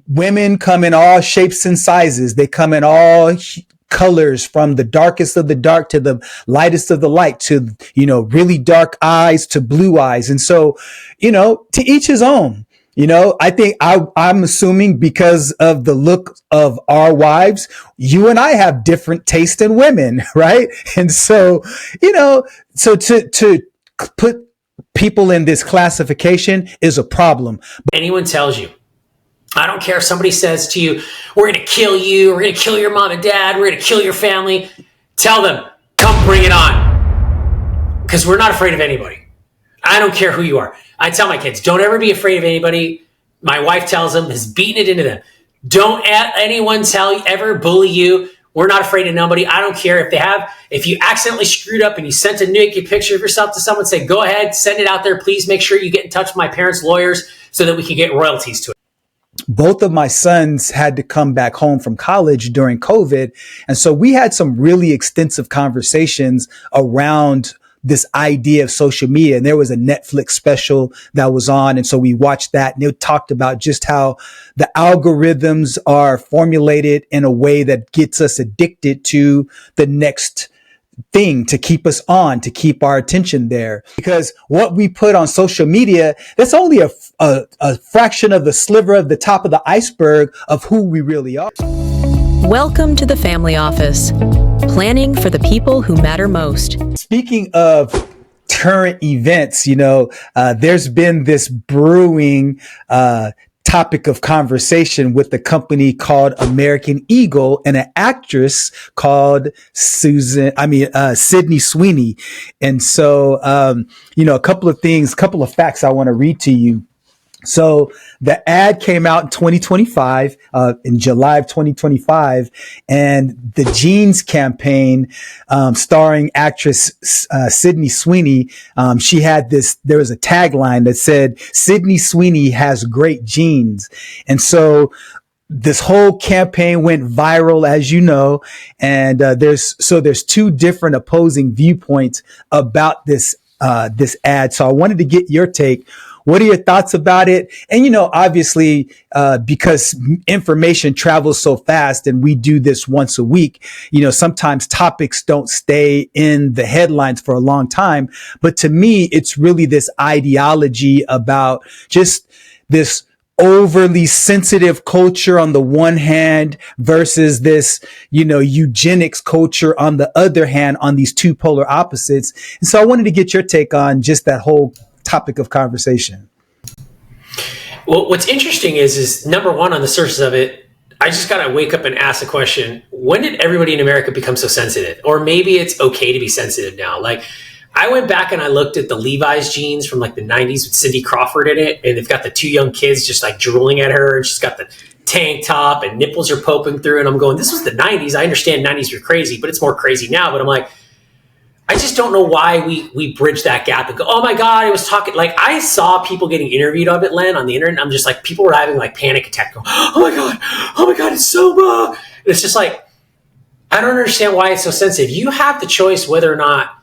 Women come in all shapes and sizes. They come in all colors, from the darkest of the dark to the lightest of the light, to, really dark eyes to blue eyes. And so, to each his own. I think I'm assuming because of the look of our wives, you and I have different taste in women, right? And so, so to put people in this classification is a problem. Anyone tells you, I don't care if somebody says to you, we're going to kill you, we're going to kill your mom and dad, we're going to kill your family. Tell them, come bring it on. Because we're not afraid of anybody. I don't care who you are. I tell my kids, don't ever be afraid of anybody. My wife tells them, has beaten it into them. Don't anyone ever bully you. We're not afraid of nobody. I don't care if you accidentally screwed up and you sent a naked picture of yourself to someone, say, go ahead, send it out there. Please make sure you get in touch with my parents' lawyers so that we can get royalties to it. Both of my sons had to come back home from college during COVID. And so we had some really extensive conversations around this idea of social media. And there was a Netflix special that was on. And so we watched that, and it talked about just how the algorithms are formulated in a way that gets us addicted to the next thing, to keep us on, to keep our attention there. Because what we put on social media, that's only a fraction of the sliver of the top of the iceberg of who we really are. Welcome to the Family Office, planning for the people who matter most. Speaking of current events, there's been this brewing topic of conversation with the company called American Eagle and an actress called Sydney Sweeney. And so, a couple of facts I want to read to you. So the ad came out in 2025, in July of 2025, and the jeans campaign, starring actress, Sydney Sweeney, there was a tagline that said, Sydney Sweeney has great jeans. And so this whole campaign went viral, as you know, and, there's two different opposing viewpoints about this ad. So I wanted to get your take. What are your thoughts about it? And, obviously, because information travels so fast and we do this once a week, sometimes topics don't stay in the headlines for a long time. But to me, it's really this ideology about just this overly sensitive culture on the one hand versus this, eugenics culture on the other hand, on these two polar opposites. And so I wanted to get your take on just that whole topic of conversation. Well, what's interesting is number one, on the surface of it, I just got to wake up and ask the question, when did everybody in America become so sensitive? Or maybe it's okay to be sensitive now. Like, I went back and I looked at the Levi's jeans from like the 90s with Cindy Crawford in it. And they've got the two young kids just like drooling at her. And she's got the tank top and nipples are poking through. And I'm going, this was the 90s. I understand 90s were crazy, but it's more crazy now. But I'm like, I just don't know why we bridge that gap and go, oh my God, I was talking, like I saw people getting interviewed of it, Len, on the internet. And I'm just like, people were having like panic attack going, oh my God, it's so, and it's just like, I don't understand why it's so sensitive. You have the choice whether or not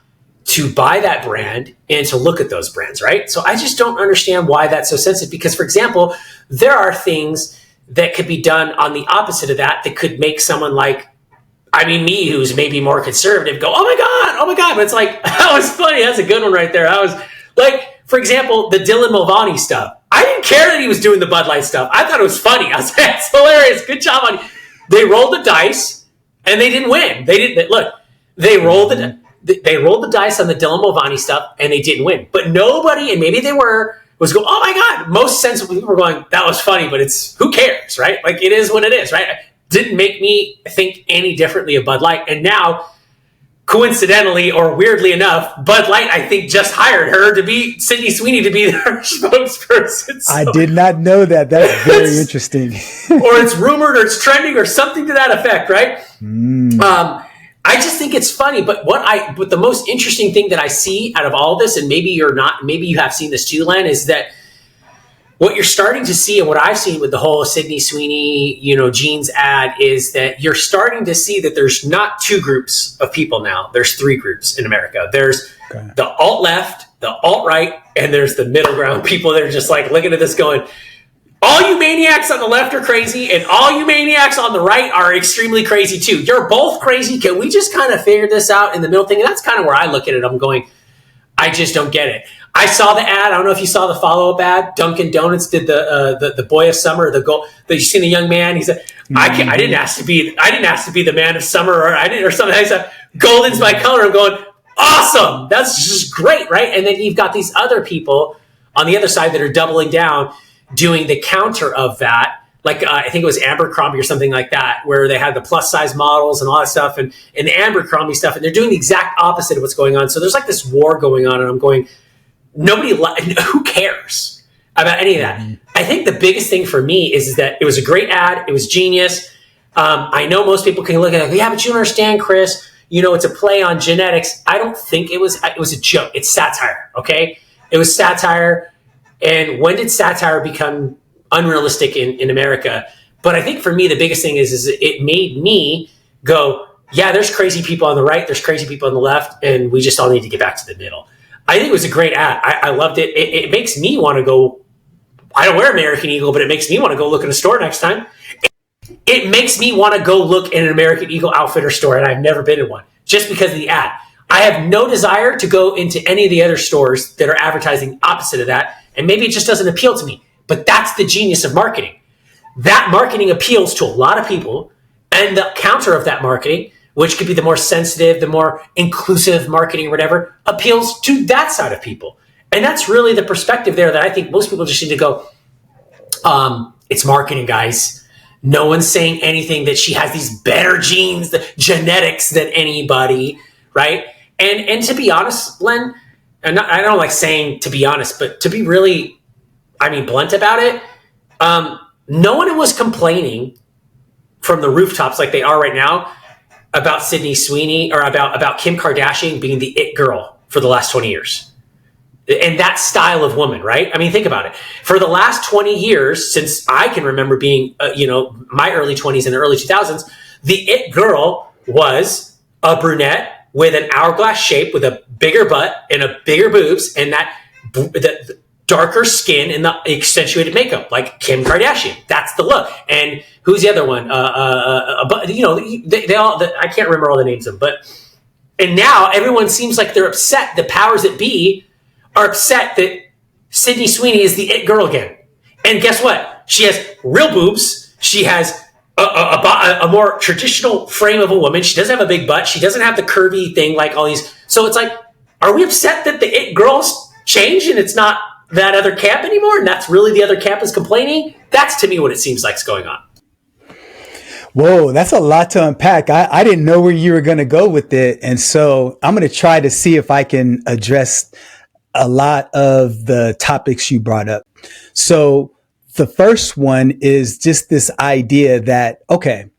to buy that brand and to look at those brands, right? So I just don't understand why that's so sensitive. Because for example, there are things that could be done on the opposite of that could make someone like, me, who's maybe more conservative, go, oh my God. But it's like, that was funny. That's a good one right there. I was like, for example, the Dylan Mulvaney stuff. I didn't care that he was doing the Bud Light stuff. I thought it was funny. I was like, it's hilarious. Good job on you. They rolled the dice and they didn't win. They rolled the dice on the Dylan Mulvaney stuff and they didn't win. But nobody, and maybe they was going, oh my God. Most sensible people were going, that was funny, but it's, who cares, right? Like, it is what it is, right? Didn't make me think any differently of Bud Light. And now, coincidentally or weirdly enough, Bud Light, I think, just hired her to be Sydney Sweeney to be their spokesperson. So, I did not know that. That's very interesting. Or it's rumored or it's trending or something to that effect, right? I just think it's funny. But but the most interesting thing that I see out of all this, and maybe you have seen this too, Len, is that what you're starting to see, and what I've seen with the whole Sydney Sweeney, jeans ad, is that you're starting to see that there's not two groups of people now. There's three groups in America. There's the alt-left, the alt-right, and there's the middle ground people that are just like looking at this going, all you maniacs on the left are crazy, and all you maniacs on the right are extremely crazy too. You're both crazy. Can we just kind of figure this out in the middle thing? And that's kind of where I look at it. I'm going, I just don't get it. I saw the ad. I don't know if you saw the follow-up ad. Dunkin' Donuts did the boy of summer, the goal. You seen the young man? He said, I didn't ask to be the man of summer, or something. I said, golden's my color. I'm going, awesome. That's just great, right? And then you've got these other people on the other side that are doubling down, doing the counter of that. Like I think it was Abercrombie or something like that, where they had the plus size models and all that stuff, and the Abercrombie stuff, and they're doing the exact opposite of what's going on. So there's like this war going on, and I'm going, who cares about any of that? Mm-hmm. I think the biggest thing for me is that it was a great ad. It was genius. I know most people can look at it, yeah, but you don't understand, Chris. It's a play on genetics. I don't think it was a joke. It's satire. Okay. It was satire. And when did satire become unrealistic in America? But I think for me, the biggest thing is it made me go, yeah, there's crazy people on the right. There's crazy people on the left. And we just all need to get back to the middle. I think it was a great ad. I loved it. It makes me want to go. I don't wear American Eagle, but it makes me want to go look in a store next time. It makes me want to go look in an American Eagle Outfitter store, and I've never been in one, just because of the ad. I have no desire to go into any of the other stores that are advertising opposite of that, and maybe it just doesn't appeal to me. But that's the genius of marketing. That marketing appeals to a lot of people, and the counter of that marketing, which could be the more sensitive, the more inclusive marketing or whatever, appeals to that side of people. And that's really the perspective there that I think most people just need to go, it's marketing, guys. No one's saying anything that she has these better genes, the genetics than anybody, right? And to be honest, Len, I don't like saying to be honest, but to be really, blunt about it, no one was complaining from the rooftops like they are right now about Sydney Sweeney or about Kim Kardashian being the it girl for the last 20 years. And that style of woman, right? Think about it. For the last 20 years, since I can remember being, my early 20s and the early 2000s, the it girl was a brunette with an hourglass shape, with a bigger butt and a bigger boobs, and the darker skin and the accentuated makeup, like Kim Kardashian. That's the look. And who's the other one? They all. I can't remember all the names of them, and now everyone seems like they're upset. The powers that be are upset that Sydney Sweeney is the it girl again. And guess what? She has real boobs. She has a more traditional frame of a woman. She doesn't have a big butt. She doesn't have the curvy thing like all these. So it's like, are we upset that the it girls change and it's not that other camp anymore? And that's really the other camp is complaining? That's to me what it seems like is going on. Whoa, that's a lot to unpack. I didn't know where you were going to go with it. And so I'm going to try to see if I can address a lot of the topics you brought up. So the first one is just this idea that, okay,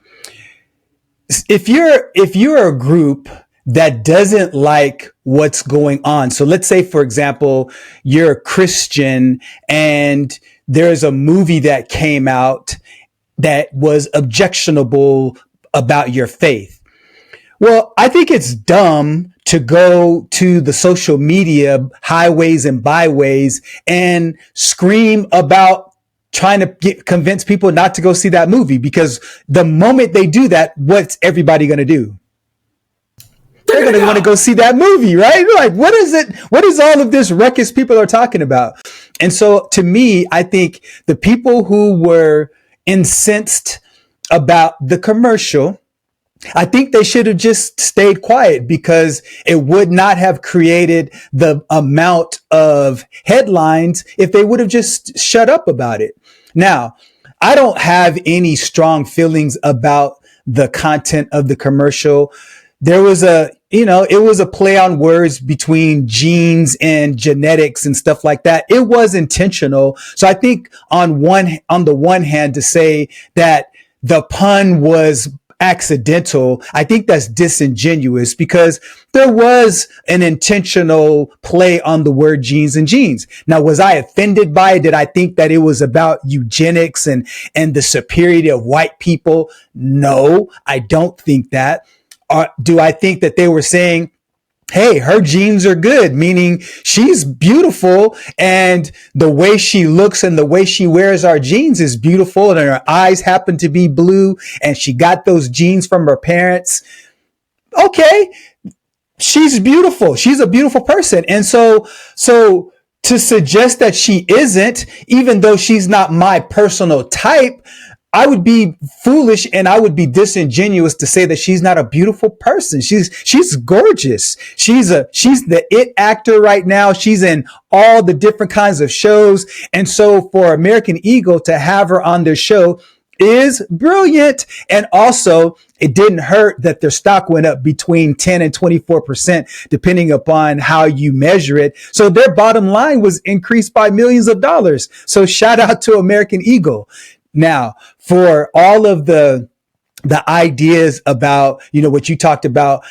if you're a group that doesn't like what's going on. So let's say, for example, you're a Christian and there's a movie that came out that was objectionable about your faith. Well, I think it's dumb to go to the social media highways and byways and scream about trying to convince people not to go see that movie, because the moment they do that, what's everybody going to do? They're going to want to go see that movie, right? Like, what is it? What is all of this ruckus people are talking about? And so to me, I think the people who were incensed about the commercial, I think they should have just stayed quiet, because it would not have created the amount of headlines if they would have just shut up about it. Now, I don't have any strong feelings about the content of the commercial. There was it was a play on words between genes and genetics and stuff like that. It was intentional. So I think on the one hand, to say that the pun was accidental, I think that's disingenuous, because there was an intentional play on the word genes and genes. Now, was I offended by it? Did I think that it was about eugenics and the superiority of white people? No, I don't think that. Do I think that they were saying hey, her genes are good, meaning she's beautiful, and the way she looks and the way she wears our genes is beautiful, and her eyes happen to be blue, and she got those genes from her parents. Okay, she's beautiful. She's a beautiful person. And so to suggest that she isn't, even though she's not my personal type, I would be foolish and I would be disingenuous to say that she's not a beautiful person. She's gorgeous. She's the it actor right now. She's in all the different kinds of shows. And so for American Eagle to have her on their show is brilliant. And also, it didn't hurt that their stock went up between 10 and 24%, depending upon how you measure it. So their bottom line was increased by millions of dollars. So shout out to American Eagle. Now, for all of the ideas about, what you talked about,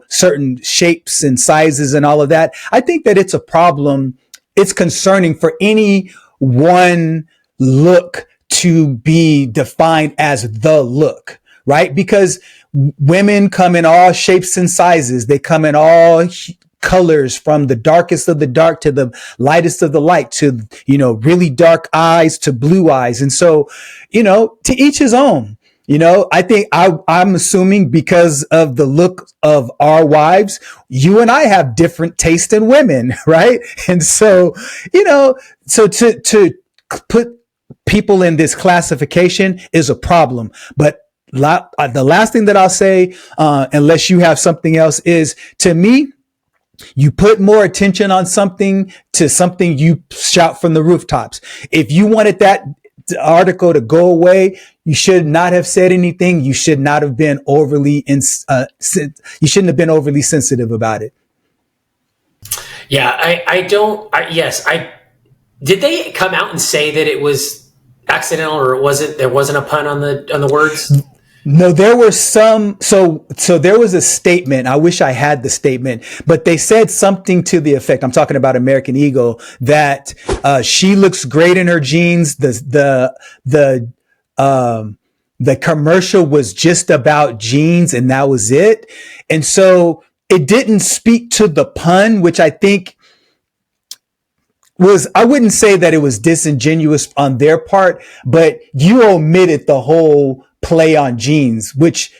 certain shapes and sizes and all of that, I think that it's a problem. It's concerning for any one look to be defined as the look, right? Because women come in all shapes and sizes. They come in all colors, from the darkest of the dark to the lightest of the light, to, really dark eyes to blue eyes. And so, to each his own. I think I'm assuming because of the look of our wives, you and I have different taste in women, right? And so, so to put people in this classification is a problem. But the last thing that I'll say, unless you have something else, is, to me, you put more attention on something to something you shout from the rooftops. If you wanted that article to go away, you should not have said anything. You should not have been you shouldn't have been overly sensitive about it. Yeah, did they come out and say that it was accidental, or there wasn't a pun on the words? No, there were some. So there was a statement. I wish I had the statement, but they said something to the effect. I'm talking about American Eagle, that she looks great in her jeans. The commercial was just about jeans, and that was it. And so it didn't speak to the pun, which I think I wouldn't say that it was disingenuous on their part, but you omitted the whole play on jeans, which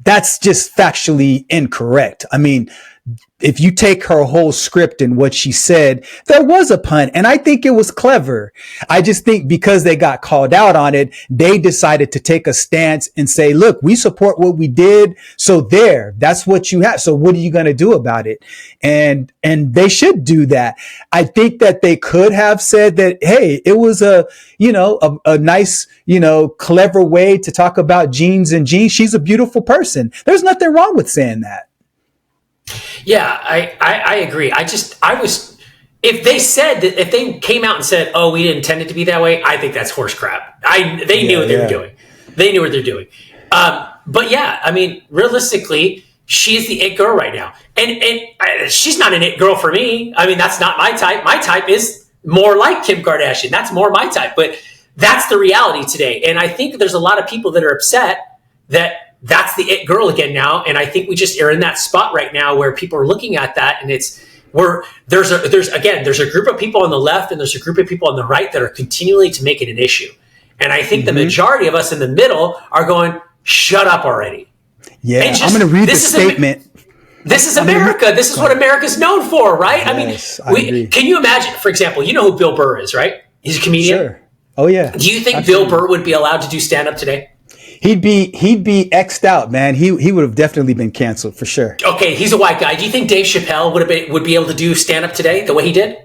that's just factually incorrect. I mean, if you take her whole script and what she said, there was a pun, and I think it was clever. I just think because they got called out on it, they decided to take a stance and say, look, we support what we did. So that's what you have. So what are you going to do about it? And they should do that. I think that they could have said that, hey, it was a nice, clever way to talk about jeans and jeans. She's a beautiful person. There's nothing wrong with saying that. Yeah, I agree. If they came out and said, oh, we didn't intend it to be that way, I think that's horse crap. They knew what they were doing. They knew what they're doing. But yeah, I mean, realistically, she's the it girl right now. And she's not an it girl for me. I mean, that's not my type. My type is more like Kim Kardashian. That's more my type. But that's the reality today. And I think there's a lot of people that are upset that that's the it girl again now. And I think we just are in that spot right now where people are looking at that, and there's a group of people on the left and there's a group of people on the right that are continually to make it an issue. And I think the majority of us in the middle are going, shut up already. Yeah, I'm going to read the statement. This is America. This is what America's known for, right? Yes, I mean, can you imagine, for example, you know who Bill Burr is, right? He's a comedian. Sure. Oh yeah. Do you think Bill Burr would be allowed to do stand up today? He'd be X'd out, man. He would have definitely been canceled for sure. Okay, he's a white guy. Do you think Dave Chappelle would be able to do stand up today the way he did?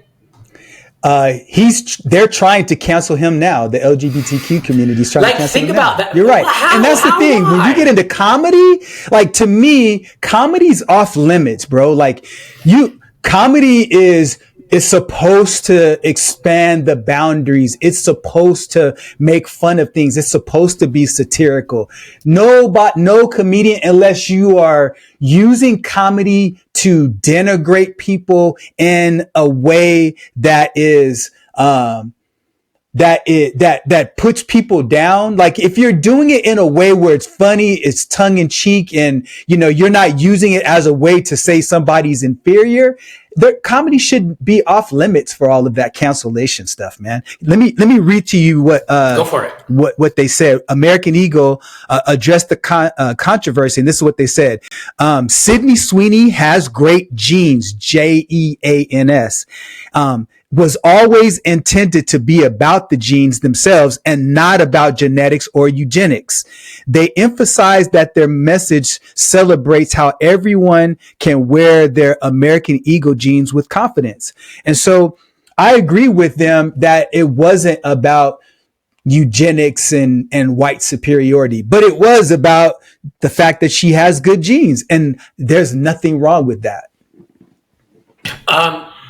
They're trying to cancel him now. The LGBTQ community is trying to cancel him. Think about that. You're right. And that's the thing. When you get into comedy, like, to me, comedy's off limits, bro. Like, comedy is supposed to expand the boundaries. It's supposed to make fun of things. It's supposed to be satirical. No comedian, unless you are using comedy to denigrate people in a way that is that puts people down. Like if you're doing it in a way where it's funny, it's tongue in cheek, and you're not using it as a way to say somebody's inferior, the comedy should be off limits for all of that cancellation stuff, man. Let me read to you what Go for it. what they said. American Eagle addressed the controversy, and this is what they said. Sydney Sweeney has great genes, Jeans. Was always intended to be about the genes themselves and not about genetics or eugenics. They emphasize that their message celebrates how everyone can wear their American Eagle genes with confidence. And so I agree with them that it wasn't about eugenics and white superiority, but it was about the fact that she has good genes, and there's nothing wrong with that.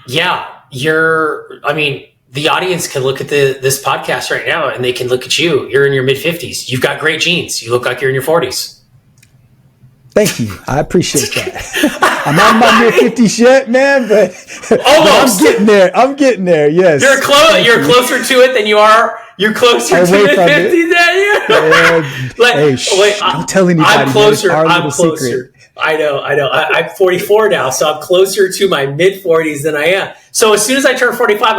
Yeah. The audience can look at this podcast right now and they can look at you. You're in your mid 50s. You've got great genes. You look like you're in your 40s. Thank you. I appreciate that. I'm not in my mid 50s yet, man, but almost. I'm getting there. Yes. You're closer to it than you are. You're closer to mid 50s than you. Don't tell anybody. I'm closer. I'm closer. Secret. I know. I'm 44 now, so I'm closer to my mid 40s than I am. So as soon as I turn 45,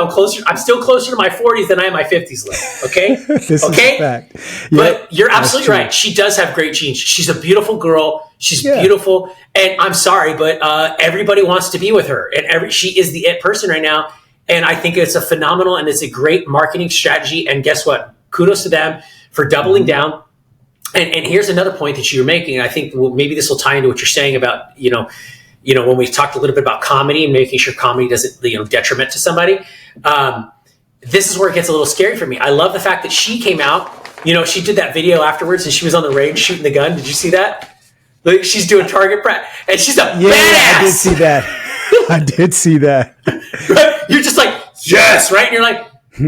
I'm still closer to my 40s than I am my 50s. Okay. This is a fact. But you're absolutely right. She does have great genes. She's a beautiful girl. She's beautiful, and I'm sorry, but everybody wants to be with her, and she is the it person right now. And I think it's a phenomenal and it's a great marketing strategy. And guess what? Kudos to them for doubling down. And here's another point that you're making. I think maybe this will tie into what you're saying about, when we talked a little bit about comedy and making sure comedy doesn't, detriment to somebody. This is where it gets a little scary for me. I love the fact that she came out, she did that video afterwards and she was on the range shooting the gun. Did you see that? Like she's doing target practice and she's a badass. I did see that. I did see that. Right? You're just like, yes, right? And you're like,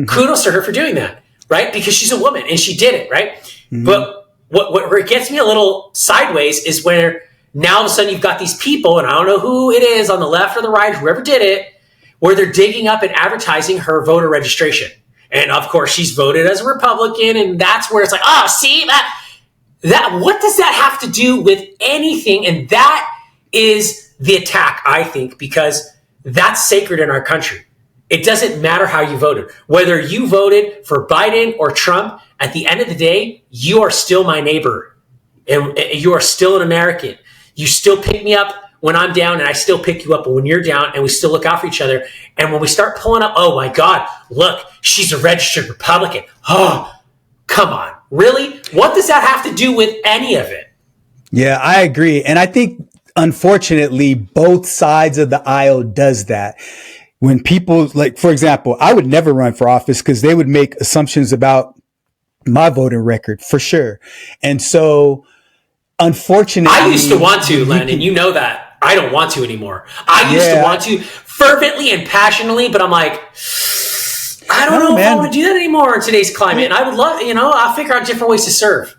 kudos to her for doing that, right? Because she's a woman and she did it, right? Mm-hmm. But where it gets me a little sideways is where now all of a sudden you've got these people, and I don't know who it is on the left or the right, whoever did it, where they're digging up and advertising her voter registration. And of course, she's voted as a Republican, and that's where it's like, oh, see that what does that have to do with anything? And that is the attack, I think, because that's sacred in our country. It doesn't matter how you voted. Whether you voted for Biden or Trump, at the end of the day, you are still my neighbor. And you are still an American. You still pick me up when I'm down, and I still pick you up when you're down, and we still look out for each other. And when we start pulling up, oh my God, look, she's a registered Republican. Oh, come on. Really? What does that have to do with any of it? Yeah, I agree. And I think, unfortunately, both sides of the aisle does that. When people, like, for example, I would never run for office because they would make assumptions about my voting record for sure. And so, unfortunately, I used to want to, Len, and you know that. I don't want to anymore. I used to want to fervently and passionately, but I'm like, I don't know if I want to do that anymore in today's climate. And I would love, I'll figure out different ways to serve.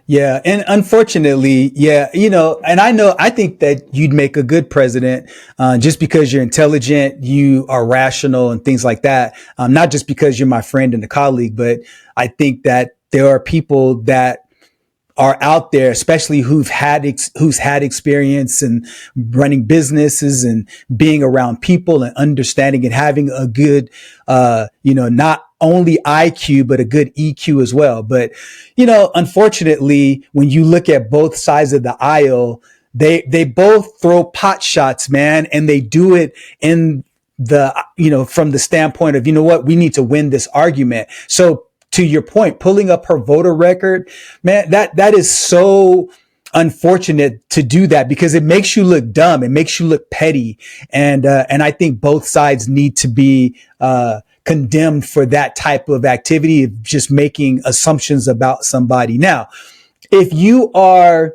Yeah. And unfortunately, and I think that you'd make a good president, just because you're intelligent, you are rational and things like that. Not just because you're my friend and a colleague, but I think that there are people that are out there, especially who's had experience in running businesses and being around people and understanding and having a good, not only IQ, but a good EQ as well. But, unfortunately, when you look at both sides of the aisle, they both throw pot shots, man, and they do it in from the standpoint of, we need to win this argument. So to your point, pulling up her voter record, man, that is so unfortunate to do that because it makes you look dumb. It makes you look petty. And I think both sides need to be, condemned for that type of activity of just making assumptions about somebody. Now, if you are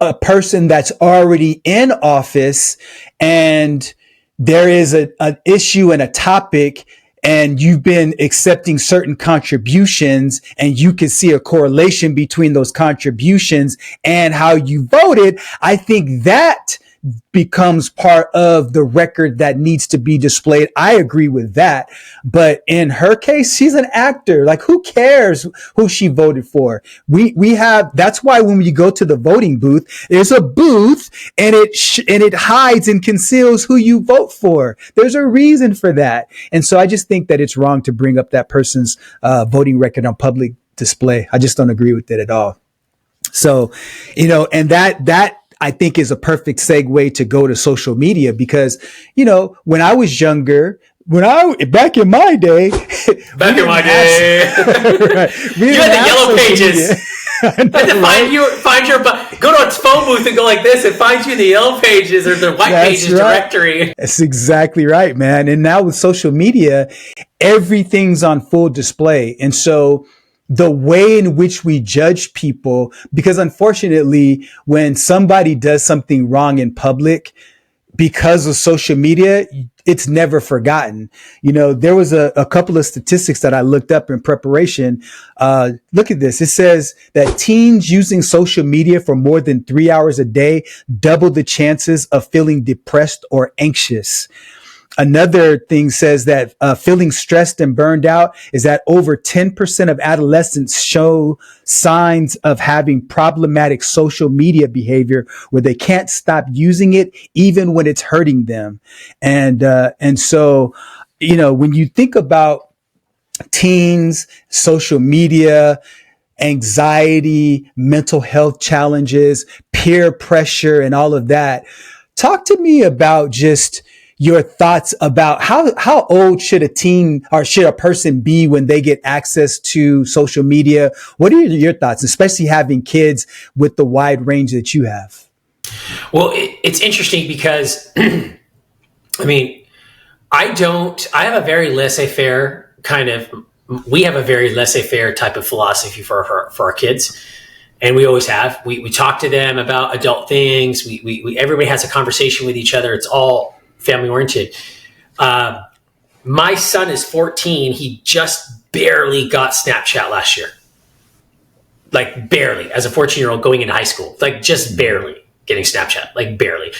a person that's already in office and there is an issue and a topic and you've been accepting certain contributions and you can see a correlation between those contributions and how you voted, I think that becomes part of the record that needs to be displayed. I agree with that. But in her case, she's an actor. Like, who cares who she voted for? That's why when you go to the voting booth, there's a booth and it hides and conceals who you vote for. There's a reason for that. And so I just think that it's wrong to bring up that person's voting record on public display. I just don't agree with it at all. So, and that I think is a perfect segue to go to social media because, when I was younger, back in my day, right, you had the yellow pages. Go to a phone booth and go like this and find you the yellow pages or the white pages directory. That's exactly right, man. And now with social media, everything's on full display. And so the way in which we judge people, because unfortunately, when somebody does something wrong in public, because of social media, it's never forgotten. There was a couple of statistics that I looked up in preparation. Look at this. It says that teens using social media for more than 3 hours a day double the chances of feeling depressed or anxious. Another thing says that feeling stressed and burned out is that over 10% of adolescents show signs of having problematic social media behavior where they can't stop using it even when it's hurting them. And so, when you think about teens, social media, anxiety, mental health challenges, peer pressure, and all of that, talk to me about just your thoughts about how old should a teen or should a person be when they get access to social media? What are your thoughts, especially having kids with the wide range that you have? Well, it's interesting because, I have a very laissez-faire we have a very laissez-faire type of philosophy for our kids. And we always have. We talk to them about adult things. Everybody has a conversation with each other. It's all family oriented. My son is 14. He just barely got Snapchat last year. Like barely, as a 14-year-old going into high school, like just barely getting Snapchat, like barely.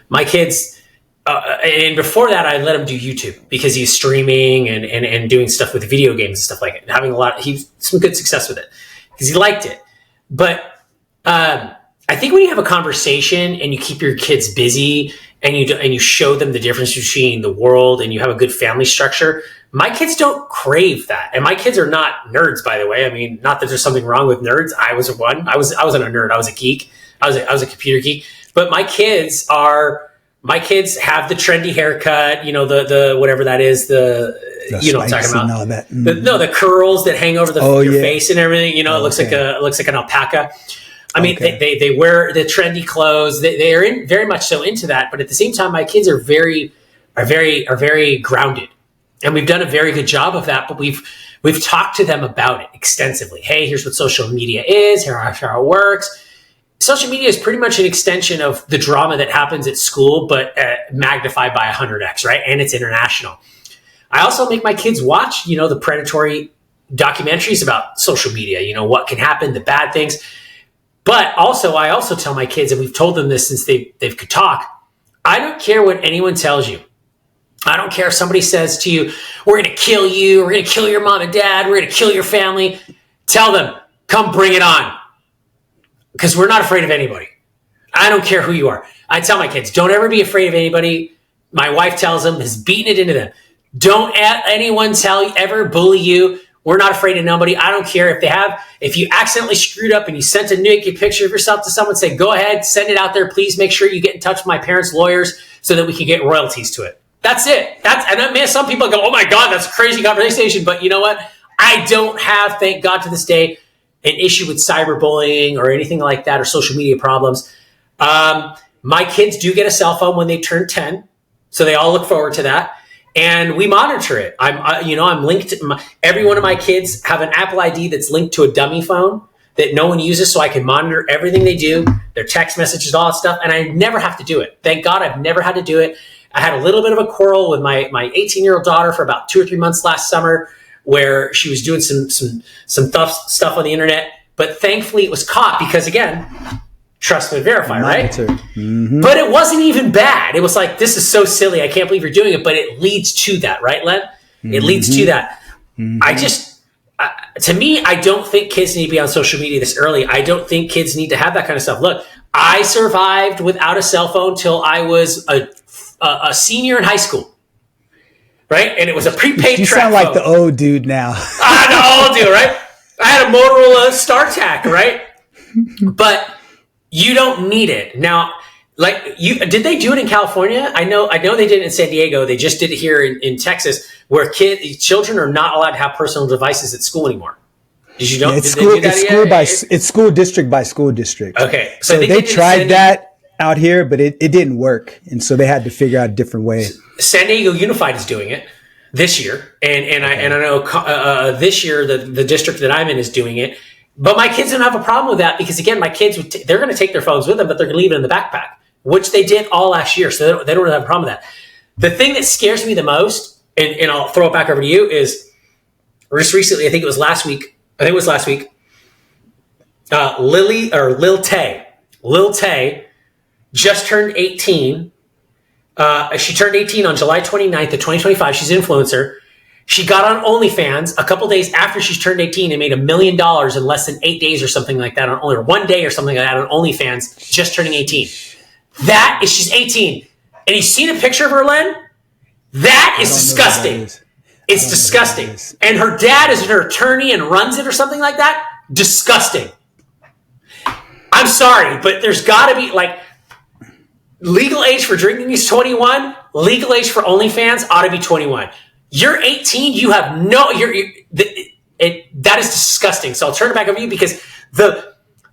My kids, and before that, I let him do YouTube because he's streaming and doing stuff with video games and stuff like it. Having some good success with it because he liked it. But I think when you have a conversation and you keep your kids busy and you show them the difference between the world and you have a good family structure, my kids don't crave that. And my kids are not nerds, by the way. Not that there's something wrong with nerds. I wasn't a nerd. I was a geek. I was a computer geek. But my kids have the trendy haircut, the whatever that is, the you know what I'm talking about. All that. The curls that hang over your face and everything. It looks like an alpaca. They wear the trendy clothes. They are very much so into that. But at the same time, my kids are very grounded, and we've done a very good job of that. But we've talked to them about it extensively. Hey, here's what social media is. Here's how it works. Social media is pretty much an extension of the drama that happens at school, but magnified by 100x, right? And it's international. I also make my kids watch, the predatory documentaries about social media. What can happen, the bad things. But I also tell my kids, and we've told them this since they could talk, I don't care what anyone tells you. I don't care if somebody says to you, we're going to kill you, we're going to kill your mom and dad, we're going to kill your family. Tell them, come bring it on. Because we're not afraid of anybody. I don't care who you are. I tell my kids, don't ever be afraid of anybody. My wife tells them, has beaten it into them. Don't anyone ever bully you. We're not afraid of nobody. I don't care if you accidentally screwed up and you sent a naked picture of yourself to someone, say, go ahead, send it out there. Please make sure you get in touch with my parents' lawyers so that we can get royalties to it. That's it. Some people go, oh my God, that's a crazy conversation. But you know what? I don't have, thank God to this day, an issue with cyberbullying or anything like that or social media problems. My kids do get a cell phone when they turn 10. So they all look forward to that. And we monitor it. I'm linked to every one of my kids have an Apple ID that's linked to a dummy phone that no one uses, so I can monitor everything they do, their text messages, all that stuff. And I never have to do it. Thank God I've never had to do it. I had a little bit of a quarrel with my 18-year-old daughter for about 2 or 3 months last summer, where she was doing some stuff on the internet. But thankfully it was caught because, again, trust but verify, right? Mm-hmm. But it wasn't even bad. It was like, this is so silly. I can't believe you're doing it. But it leads to that, right, Len? It leads to that. To me, I don't think kids need to be on social media this early. I don't think kids need to have that kind of stuff. Look, I survived without a cell phone till I was a senior in high school, right? And it was a prepaid You track sound like phone. the old dude now. I'm the old dude, right? I had a Motorola StarTAC, right? But you don't need it. Now, like did they do it in California? I know they did it in San Diego. They just did it here in Texas, where children are not allowed to have personal devices at school anymore. Did you know? Yeah, it's school district by school district. Okay. So they tried that out here, but it didn't work. And so they had to figure out a different way. San Diego Unified is doing it this year. And I know this year the district that I'm in is doing it. But my kids don't have a problem with that because, again, my kids, they're going to take their phones with them, but they're going to leave it in the backpack, which they did all last year. So they don't have a problem with that. The thing that scares me the most, and I'll throw it back over to you, is just recently, I think it was last week, Lil Tay just turned 18. She turned 18 on July 29th of 2025. She's an influencer. She got on OnlyFans a couple days after she's turned 18 and made $1 million in less than 8 days or something like that, or 1 day or something like that on OnlyFans, just turning 18. That is, she's 18. And you've seen a picture of her, Len? That is disgusting. It's disgusting. And her dad is her attorney and runs it or something like that. Disgusting. I'm sorry, but there's got to be, like, legal age for drinking is 21. Legal age for OnlyFans ought to be 21. You're 18. You have that is disgusting. So I'll turn it back over to you because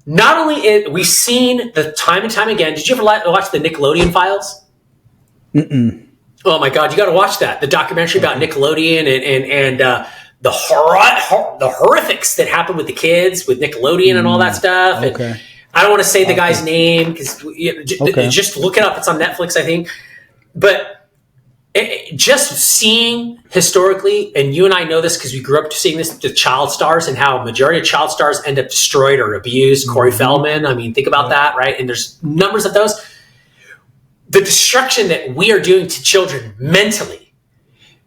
we've seen the time and time again. Did you ever watch the Nickelodeon Files? Mm-mm. Oh my God, you got to watch that. The documentary about Nickelodeon and the horrifics that happened with the kids with Nickelodeon and all that stuff. Okay. And I don't want to say the guy's name because just look it up. It's on Netflix, I think. But just seeing historically, and you and I know this because we grew up seeing this, the child stars and how majority of child stars end up destroyed or abused. Corey Feldman, I mean, think about that, right? And there's numbers of those. The destruction that we are doing to children mentally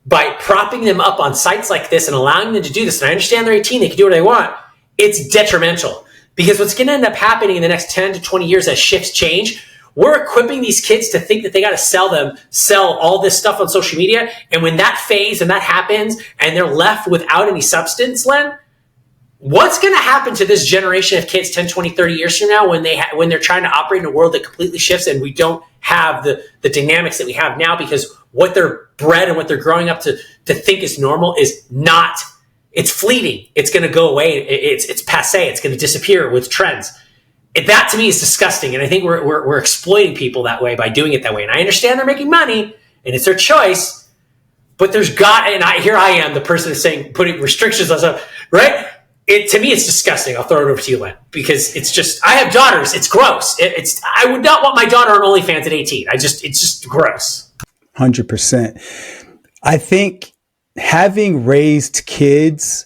by propping them up on sites like this and allowing them to do this, and I understand they're 18, they can do what they want, it's detrimental. Because what's going to end up happening in the next 10 to 20 years as shifts change, we're equipping these kids to think that they got to sell all this stuff on social media. And when that phase and that happens and they're left without any substance, Len, what's going to happen to this generation of kids 10, 20, 30 years from now when they're trying to operate in a world that completely shifts and we don't have the dynamics that we have now because what they're bred and what they're growing up to think is normal is not, it's fleeting. It's going to go away. It's passé. It's going to disappear with trends. That to me is disgusting. And I think we're exploiting people that way by doing it that way. And I understand they're making money and it's their choice, but here I am, the person is saying, putting restrictions on stuff, right? To me, it's disgusting. I'll throw it over to you, Len, because it's just, I have daughters. It's gross. I would not want my daughter on OnlyFans at 18. It's just gross. 100%. I think having raised kids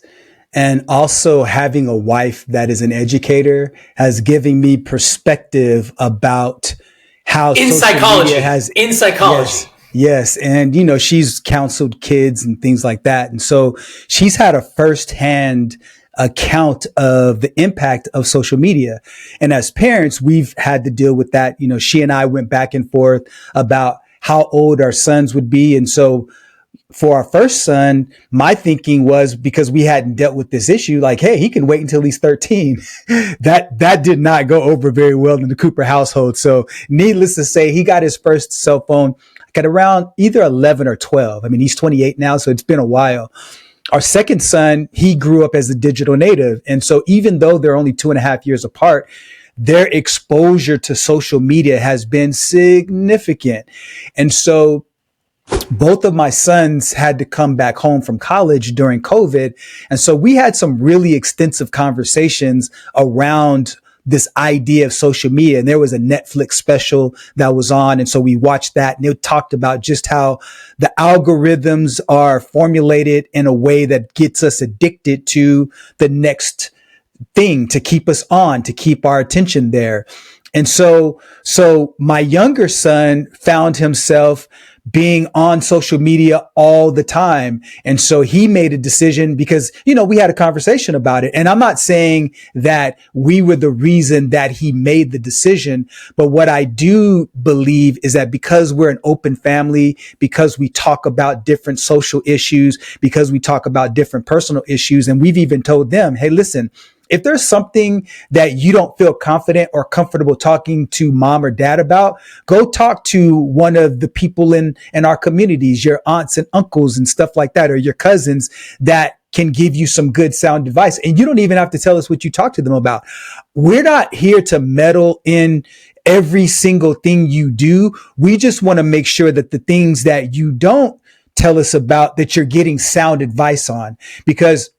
and also having a wife that is an educator has given me perspective about how in psychology. Yes. And, she's counseled kids and things like that. And so she's had a firsthand account of the impact of social media. And as parents, we've had to deal with that. She and I went back and forth about how old our sons would be. And so for our first son, my thinking was, because we hadn't dealt with this issue, like, hey, he can wait until he's 13. That did not go over very well in the Cooper household. So needless to say, he got his first cell phone at around either 11 or 12. I mean, he's 28 now, so it's been a while. Our second son, he grew up as a digital native. And so even though they're only 2.5 years apart, their exposure to social media has been significant. And so both of my sons had to come back home from college during COVID. And so we had some really extensive conversations around this idea of social media. And there was a Netflix special that was on. And so we watched that and it talked about just how the algorithms are formulated in a way that gets us addicted to the next thing to keep us on, to keep our attention there. And so my younger son found himself being on social media all the time. And so he made a decision because, we had a conversation about it. And I'm not saying that we were the reason that he made the decision. But what I do believe is that because we're an open family, because we talk about different social issues, because we talk about different personal issues, and we've even told them, hey, listen, if there's something that you don't feel confident or comfortable talking to mom or dad about, go talk to one of the people in our communities, your aunts and uncles and stuff like that, or your cousins that can give you some good sound advice. And you don't even have to tell us what you talk to them about. We're not here to meddle in every single thing you do. We just want to make sure that the things that you don't tell us about, that you're getting sound advice on, because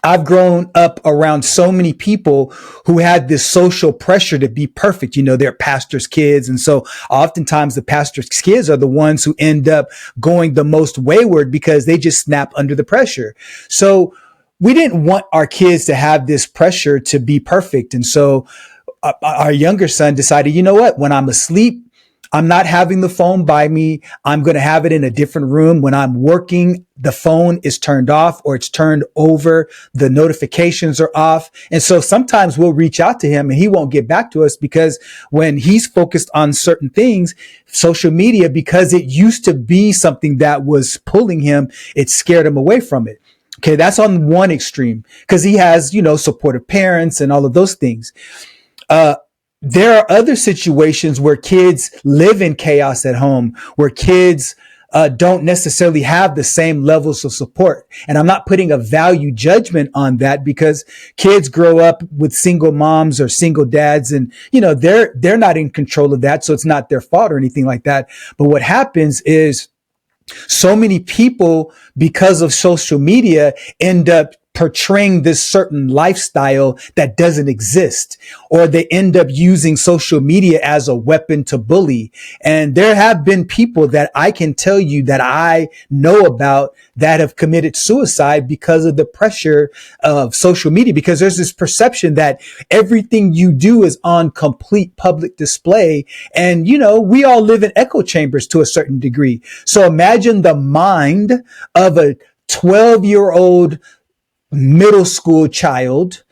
I've grown up around so many people who had this social pressure to be perfect. They're pastors' kids. And so oftentimes the pastors' kids are the ones who end up going the most wayward because they just snap under the pressure. So we didn't want our kids to have this pressure to be perfect. And so our younger son decided, you know what, when I'm asleep, I'm not having the phone by me. I'm going to have it in a different room. When I'm working, the phone is turned off or it's turned over. The notifications are off. And so sometimes we'll reach out to him and he won't get back to us because when he's focused on certain things, social media, because it used to be something that was pulling him, it scared him away from it. Okay. That's on one extreme because he has, supportive parents and all of those things. There are other situations where kids live in chaos at home, where kids don't necessarily have the same levels of support. And I'm not putting a value judgment on that because kids grow up with single moms or single dads and, they're not in control of that. So it's not their fault or anything like that. But what happens is so many people, because of social media, end up portraying this certain lifestyle that doesn't exist, or they end up using social media as a weapon to bully. And there have been people that I can tell you that I know about that have committed suicide because of the pressure of social media, because there's this perception that everything you do is on complete public display. And, we all live in echo chambers to a certain degree. So imagine the mind of a 12-year-old middle school child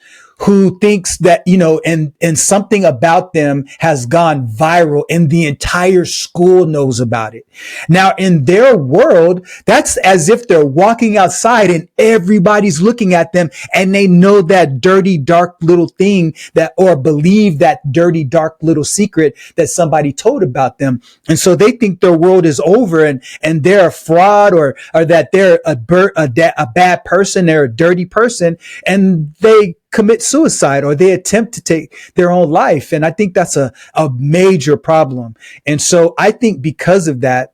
who thinks that, and something about them has gone viral and the entire school knows about it. Now, in their world, that's as if they're walking outside and everybody's looking at them and they know that dirty, dark little thing or believe that dirty, dark little secret that somebody told about them. And so they think their world is over and they're a fraud or that they're a bad person, they're a dirty person, and they commit suicide or they attempt to take their own life. And I think that's a major problem. And so I think because of that,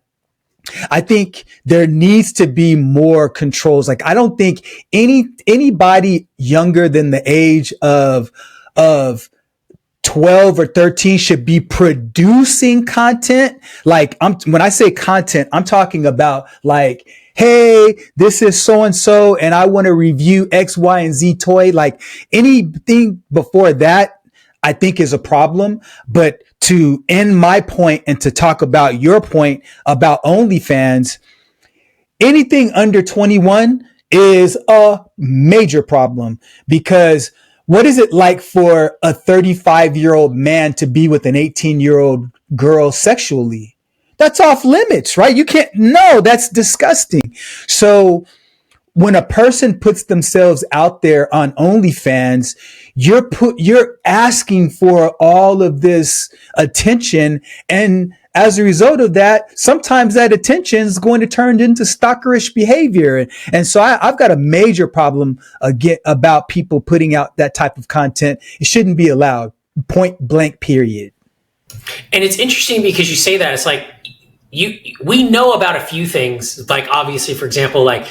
I think there needs to be more controls. Like, I don't think anybody younger than the age of 12 or 13 should be producing content. Like, when I say content, I'm talking about like, hey, this is so-and-so, and I want to review X, Y, and Z toy. Like, anything before that, I think is a problem. But to end my point and to talk about your point about OnlyFans, anything under 21 is a major problem, because what is it like for a 35-year-old man to be with an 18-year-old girl sexually? That's off limits, right? You can't, no, that's disgusting. So when a person puts themselves out there on OnlyFans, you're asking for all of this attention. And as a result of that, sometimes that attention is going to turn into stalkerish behavior. And so I've got a major problem again about people putting out that type of content. It shouldn't be allowed, point blank, period. And it's interesting because you say that, it's like, we know about a few things, like obviously, for example, like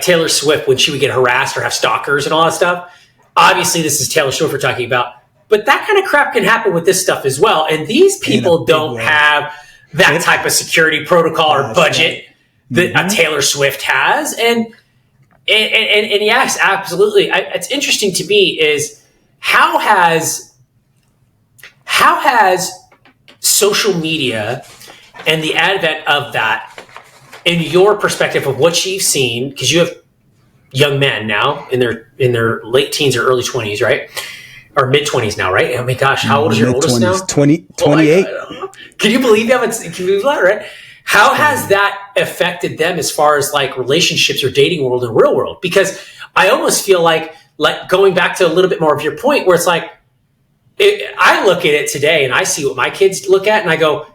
Taylor Swift, when she would get harassed or have stalkers and all that stuff. Obviously, this is Taylor Swift we're talking about, but that kind of crap can happen with this stuff as well. And these people don't have that type of security protocol or budget that a Taylor Swift has. And yes, absolutely. It's interesting to me is how how has social media and the advent of that, in your perspective of what you've seen, because you have young men now in their late teens or early 20s, right? Or mid 20s now, right? Oh my gosh, how old is your oldest now? 28. Can you believe that? Can you believe that, right? How has that affected them as far as like relationships or dating world and real world? Because I almost feel like going back to a little bit more of your point where it's like, I look at it today and I see what my kids look at and I go,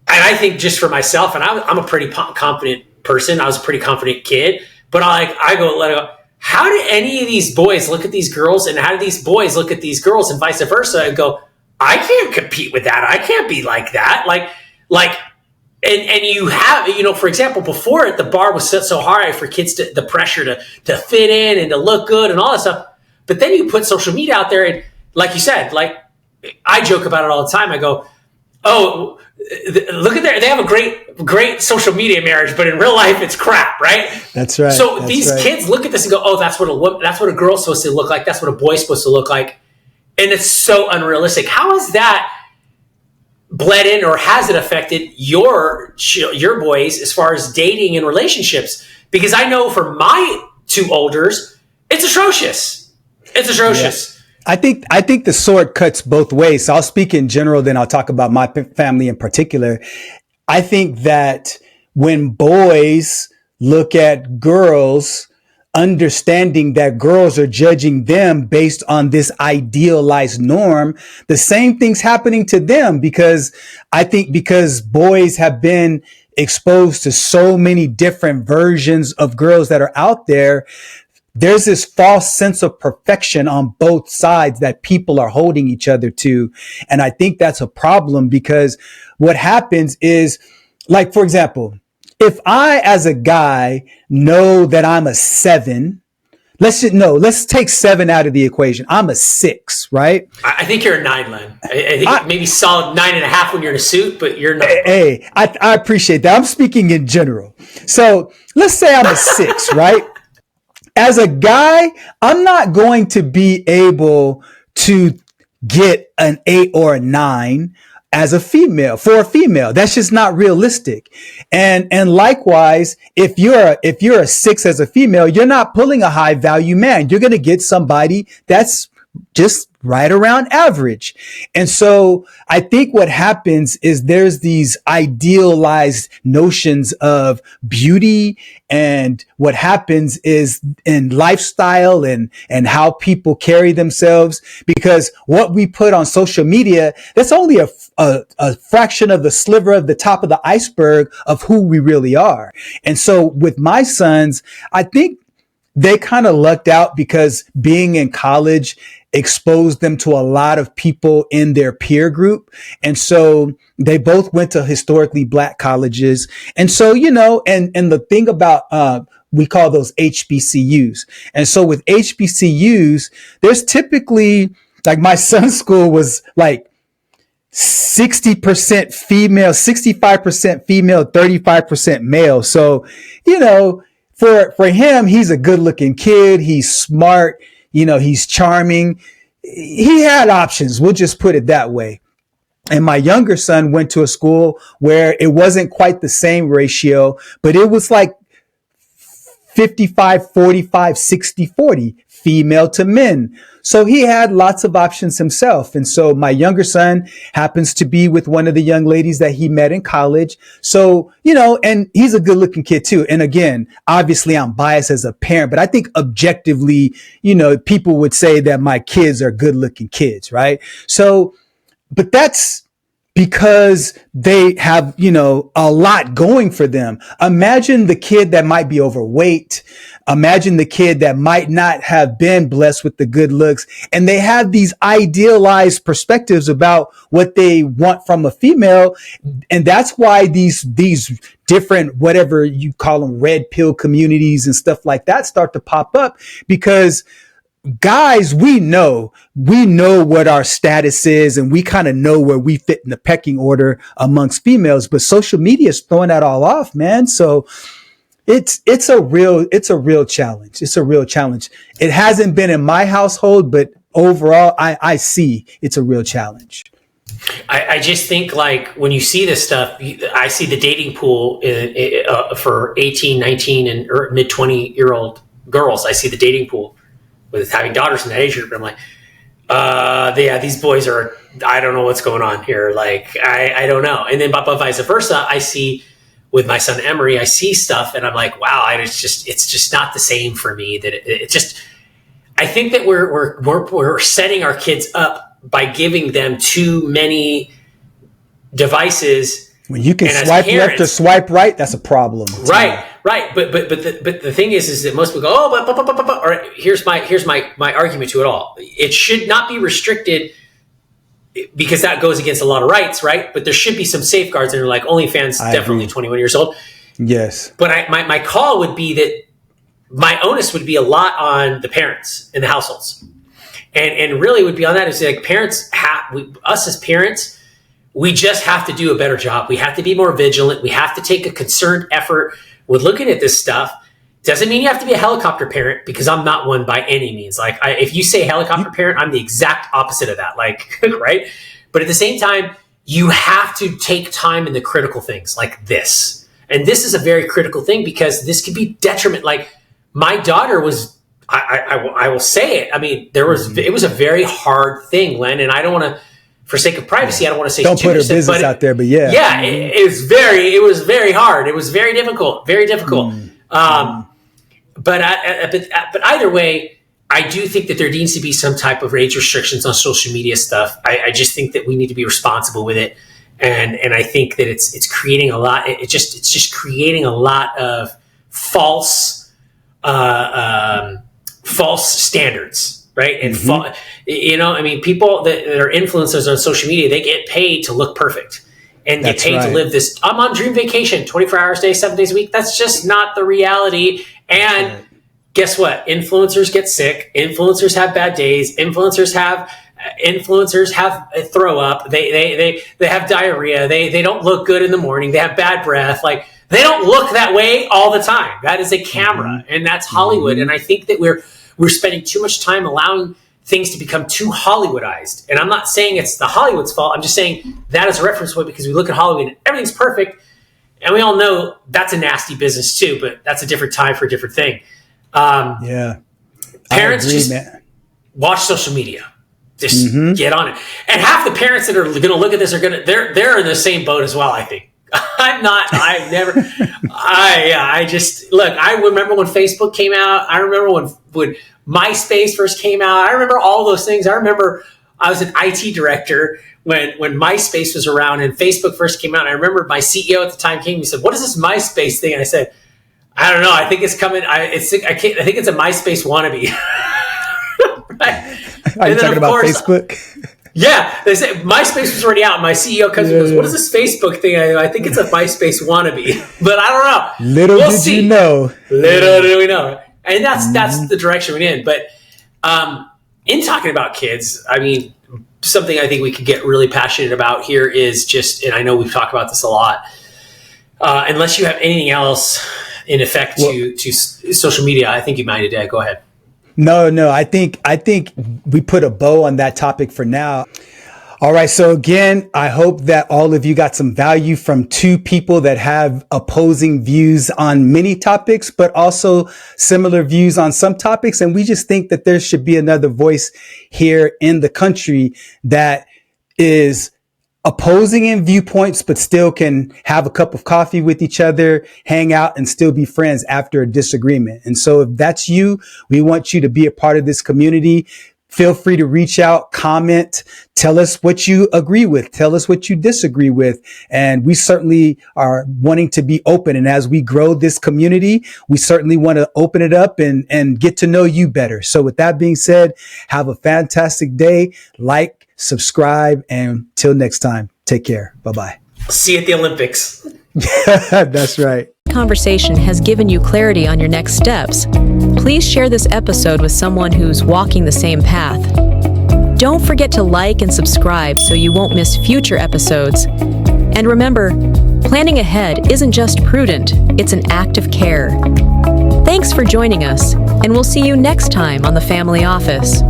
and I think just for myself, and I'm a pretty confident person. I was a pretty confident kid, but I go, how do any of these boys look at these girls and how do these boys look at these girls and vice versa and go, I can't compete with that. I can't be like that. And you have, for example, before the bar was set so high for kids the pressure to fit in and to look good and all that stuff. But then you put social media out there and like you said, like I joke about it all the time. I go, oh, look at that. They have a great social media marriage, but in real life it's crap, right? That's right. So these kids look at this and go, oh, that's what a girl's supposed to look like. That's what a boy's supposed to look like. And it's so unrealistic. How has that bled in or has it affected your boys as far as dating and relationships? Because I know for my two olders, it's atrocious. It's atrocious. Yeah. I think the sword cuts both ways. So I'll speak in general, then I'll talk about my family in particular. I think that when boys look at girls, understanding that girls are judging them based on this idealized norm, the same thing's happening to them because boys have been exposed to so many different versions of girls that are out there. There's this false sense of perfection on both sides that people are holding each other to. And I think that's a problem because what happens is, like, for example, if I, as a guy, know that I'm a 7, let's take 7 out of the equation. I'm a 6, right? I think you're a 9, Len. I think maybe solid 9.5 when you're in a suit, but you're not. Hey, I appreciate that. I'm speaking in general. So let's say I'm a 6, right? As a guy, I'm not going to be able to get an 8 or a 9 as a female for a female. That's just not realistic. And likewise, if you're a 6 as a female, you're not pulling a high value man. You're going to get somebody that's just right around average. And so I think what happens is there's these idealized notions of beauty, and what happens is in lifestyle and how people carry themselves, because what we put on social media, that's only a fraction of the sliver of the top of the iceberg of who we really are. And so with my sons, I think they kind of lucked out because being in college exposed them to a lot of people in their peer group. And so they both went to historically Black colleges. And so, and the thing about, we call those HBCUs. And so with HBCUs, there's typically, like, my son's school was like 60% female, 65% female, 35% male. So, for him, he's a good looking kid. He's smart. He's charming. He had options. We'll just put it that way. And my younger son went to a school where it wasn't quite the same ratio, but it was like 55, 45, 60, 40 female to men. So he had lots of options himself. And so my younger son happens to be with one of the young ladies that he met in college. So, and he's a good looking kid too. And again, obviously I'm biased as a parent, but I think objectively, people would say that my kids are good looking kids, right? So, but that's because they have, a lot going for them. Imagine the kid that might be overweight. Imagine the kid that might not have been blessed with the good looks, and they have these idealized perspectives about what they want from a female. And that's why these different, whatever you call them, red pill communities and stuff like that start to pop up, because guys, we know what our status is, and we kind of know where we fit in the pecking order amongst females, but social media is throwing that all off, man. So it's a real challenge. It's a real challenge. It hasn't been in my household, but overall I see it's a real challenge. I just think like when you see this stuff, I see the dating pool for 18, 19 and mid 20-year-old girls. I see the dating pool with having daughters in that age group. And I'm like, yeah, these boys are, I don't know what's going on here. Like, I don't know. And then but vice versa, I see with my son Emery, I see stuff and I'm like, wow, it's just not the same for me. That it just, I think that we're setting our kids up by giving them too many devices. When you can swipe left or swipe right, that's a problem. Right. But the thing is that most people go, oh, or here's my argument to it all. It should not be restricted because that goes against a lot of rights, right? But there should be some safeguards that are like OnlyFans, definitely 21 years old. Yes. But my call would be that my onus would be a lot on the parents in the households. And really would be on that is like parents us as parents, we just have to do a better job. We have to be more vigilant. We have to take a concerned effort with looking at this stuff. Doesn't mean you have to be a helicopter parent because I'm not one by any means. Like if you say helicopter parent, I'm the exact opposite of that. Like, right. But at the same time, you have to take time in the critical things like this. And this is a very critical thing because this could be detriment. Like my daughter was, I will say it. I mean, it was a very hard thing, Len, and I don't want to, for sake of privacy, I don't want to say don't put her business out there, but yeah, it was very hard. It was very difficult. But either way, I do think that there needs to be some type of age restrictions on social media stuff. I just think that we need to be responsible with it, and I think that it's creating a lot. It's just creating a lot of false standards, right? And I mean, people that are influencers on social media, they get paid to look perfect and get paid to live this. I'm on dream vacation, 24 hours a day, 7 days a week. That's just not the reality. And guess what? Influencers get sick. Influencers have bad days. Influencers have throw up. They have diarrhea. They don't look good in the morning. They have bad breath. Like they don't look that way all the time. That is a camera, and that's Hollywood. And I think that we're spending too much time allowing things to become too Hollywoodized. And I'm not saying it's the Hollywood's fault. I'm just saying that is a reference point because we look at Hollywood and everything's perfect. And we all know that's a nasty business too, but that's a different time for a different thing. Parents watch social media. Just get on it. And half the parents that are going to look at this they're in the same boat as well, I think. I remember when Facebook came out. I remember when MySpace first came out. I remember all those things. I remember I was an IT director when MySpace was around and Facebook first came out. And I remember my CEO at the time came and said, "What is this MySpace thing?" And I said, "I don't know. I think it's coming. I think it's a MySpace wannabe." Right? Are you talking about Facebook? Yeah, they said MySpace was already out. My CEO comes and goes, "What is this Facebook thing?" I think it's a MySpace wannabe, but I don't know. Little did we know. And that's the direction we're in. But in talking about kids, I mean, something I think we could get really passionate about here is just, and I know we've talked about this a lot. Unless you have anything else in effect to social media, I think you might have. Go ahead. No. I think we put a bow on that topic for now. All right. So again, I hope that all of you got some value from two people that have opposing views on many topics, but also similar views on some topics. And we just think that there should be another voice here in the country that is opposing in viewpoints, but still can have a cup of coffee with each other, hang out, and still be friends after a disagreement. And so if that's you, we want you to be a part of this community. Feel free to reach out, comment, tell us what you agree with, tell us what you disagree with. And we certainly are wanting to be open. And as we grow this community, we certainly want to open it up and get to know you better. So with that being said, have a fantastic day. Like, subscribe, and till next time, take care. Bye-bye. See you at the Olympics. That's right. Conversation has given you clarity on your next steps. Please share this episode with someone who's walking the same path. Don't forget to like and subscribe so you won't miss future episodes. And remember, planning ahead isn't just prudent, it's an act of care. Thanks for joining us, and we'll see you next time on The Family Office.